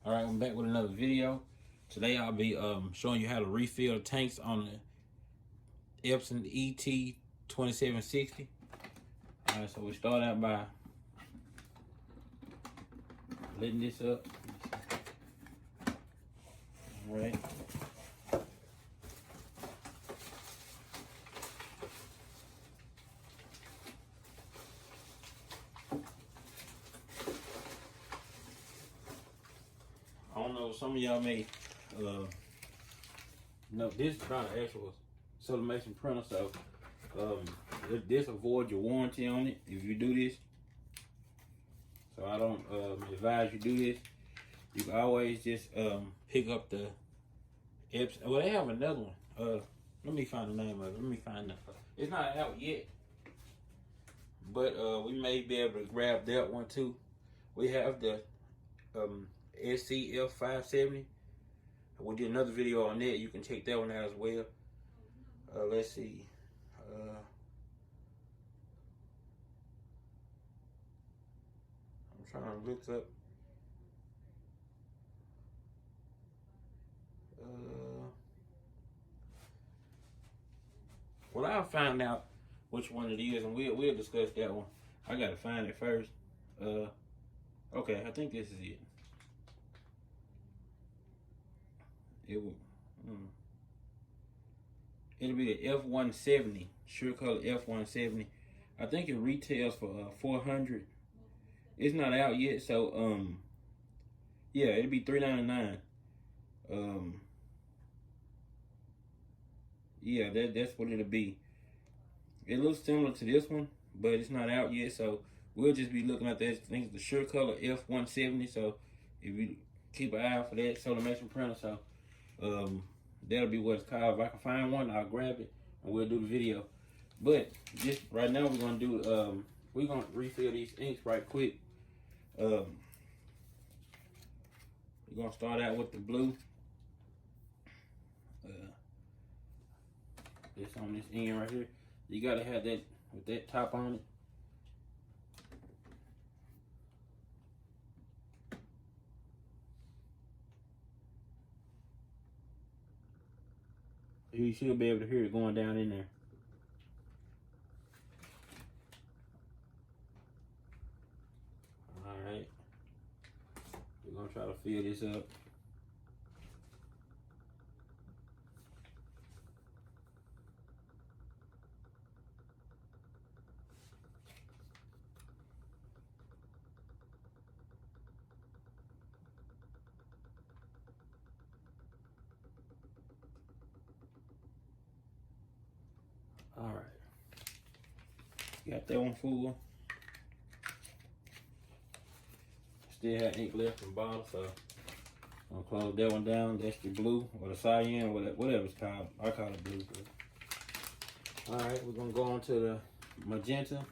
Alright, I'm back with another video. Today I'll be showing you how to refill the tanks on the Epson ET2760. Alright, so we start out by letting this up. Alright. I don't know, some of y'all may know this is not an actual sublimation printer, so this avoid your warranty on it if you do this. So I don't advise you do this. You can always just pick up the Epson. Well, they have another one. Let me find the name of it. Let me find that. It's not out yet, but we may be able to grab that one too. We have the SCF570. We did another video on that. You can check that one out as well. Let's see. I'm trying to look up. Well, I'll find out which one it is, and we'll discuss that one. I gotta find it first. Okay, I think this is it. It'll be the F170, sure color F170. I think it retails for $400. It's not out yet, so yeah, it'll be $399. Yeah, that's what it'll be. It looks similar to this one, but it's not out yet, so we'll just be looking at that. I think it's the sure color F170. So if you keep an eye out for that sublimation printer, so that'll be what it's called. If I can find one, I'll grab it and we'll do the video. But just right now, we're gonna do we're gonna refill these inks right quick. We're gonna start out with the blue. This on this end right here. You gotta have that with that top on it. You should be able to hear it going down in there. Alright. We're gonna try to fill this up. All right, got that one full. Still have ink left in the bottle, so I'm gonna close that one down. That's the blue or the cyan or whatever it's called. I call it blue. All right, we're gonna go on to the magenta.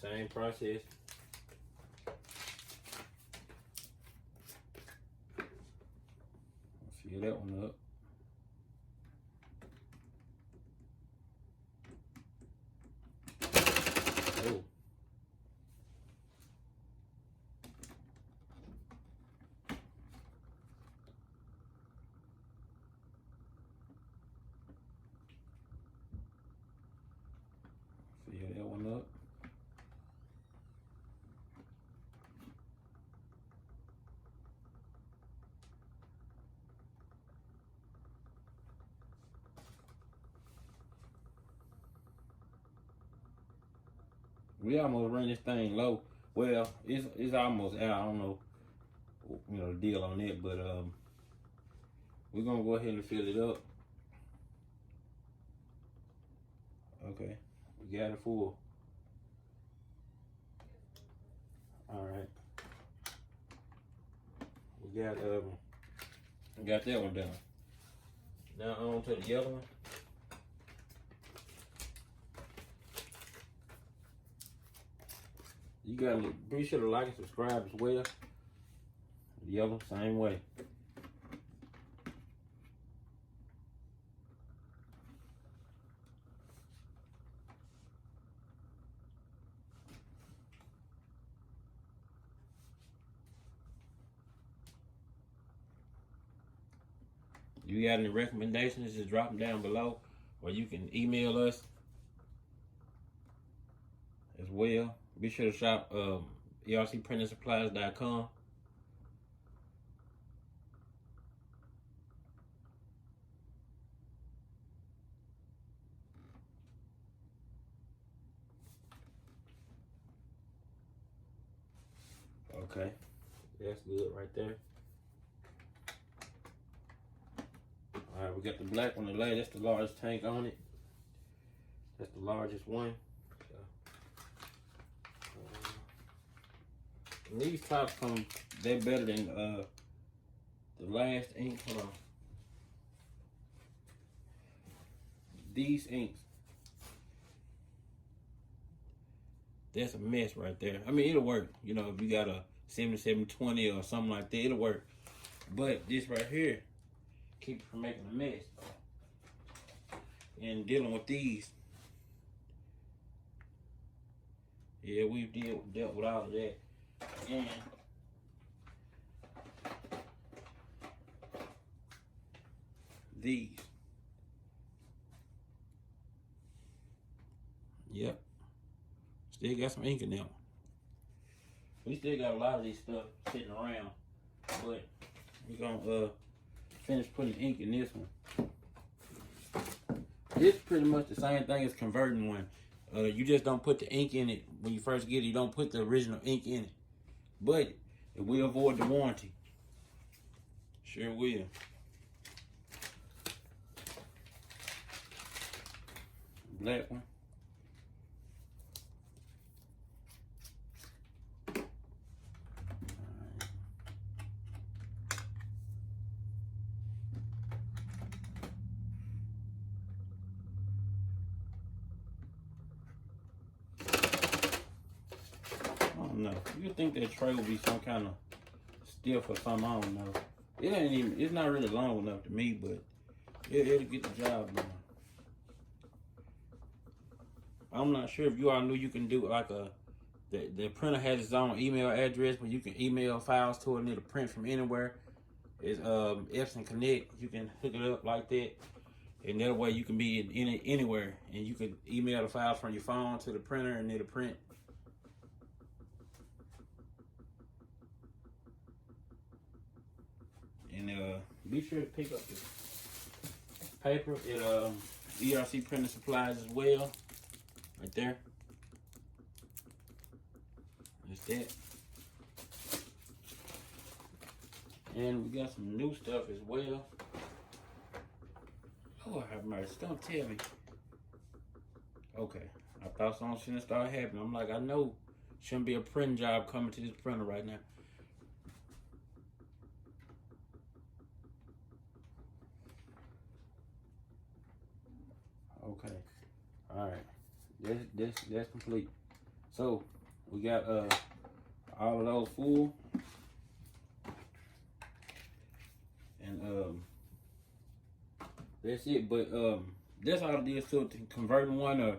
Same process. Fill that one up. Fill that one up. We almost run this thing low. Well, it's almost out. I don't know, the deal on it, but we're gonna go ahead and fill it up. Okay, we got it full. All right, we got that one done. Now on to the yellow one. You gotta be sure to like and subscribe as well. The yellow, same way. If you got any recommendations, just drop them down below, or you can email us as well. Be sure to shop ERCPrintingSupplies.com. Okay, that's good right there. All right, we got the black one, the lady. That's the largest tank on it. That's the largest one. So, and these tops come, they're better than the last ink. Hold on. These inks, that's a mess right there. I mean, it'll work. You know, if you got a 7720 or something like that, it'll work. But this right here, keep it from making a mess. And dealing with these, yeah, we've dealt with all of that. And these, yep, still got some ink in them. We still got a lot of these stuff sitting around, but we're gonna finish putting ink in this one. It's pretty much the same thing as converting one. You just don't put the ink in it when you first get it. You don't put the original ink in it, but it will avoid the warranty. Sure will. Black one. No, you would think that tray would be some kind of stiff or something. I don't know. It ain't even. It's not really long enough to me, but it'll get the job done. I'm not sure if you all knew you can do like the printer has its own email address, but you can email files to it and it'll print from anywhere. It's Epson Connect. You can hook it up like that, and that way you can be in anywhere, and you can email the files from your phone to the printer and it'll print. And be sure to pick up the paper at ERC Printing Supplies as well. Right there. That's that. And we got some new stuff as well. Oh, I have mercy. Don't tell me. Okay. I thought something shouldn't start happening. I'm like, I know shouldn't be a print job coming to this printer right now. Okay, all right, that's complete. So we got all of those full, and that's it. But that's all it is to converting one or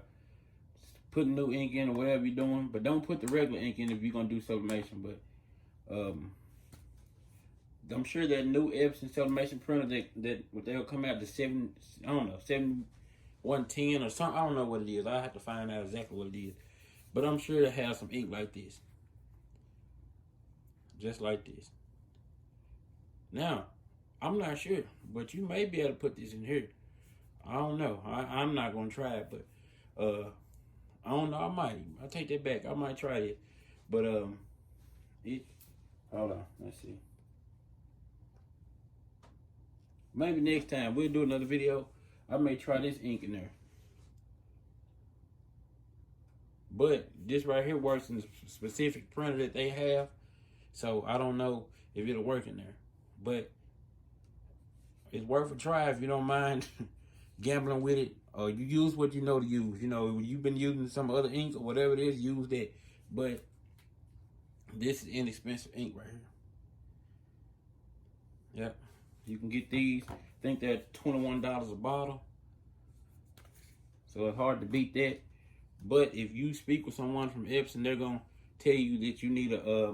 putting new ink in or whatever you're doing. But don't put the regular ink in if you're gonna do sublimation. But I'm sure that new Epson sublimation printer that they'll come out to 7110 or something. I don't know what it is. I have to find out exactly what it is. But I'm sure it has some ink like this. Just like this. Now, I'm not sure, but you may be able to put this in here. I don't know. I'm not going to try it, but I don't know. I might. I'll take that back. I might try it. But hold on. Let's see. Maybe next time we'll do another video. I may try this ink in there. But this right here works in the specific printer that they have. So I don't know if it'll work in there. But it's worth a try if you don't mind gambling with it. Or you use what you know to use. You know, you've been using some other ink or whatever it is, use that. But this is inexpensive ink right here. Yep. You can get these. I think they're $21 a bottle. So it's hard to beat that. But if you speak with someone from Epson, they're going to tell you that you need a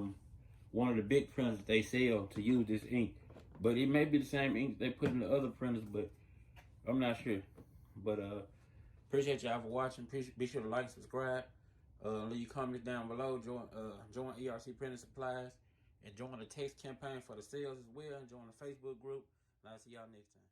one of the big printers that they sell to use this ink. But it may be the same ink they put in the other printers, but I'm not sure. But appreciate y'all for watching. Be sure to like, subscribe, leave comments down below. Join ERC Printing Supplies, and join the text campaign for the sales as well. And join the Facebook group. And I'll see y'all next time.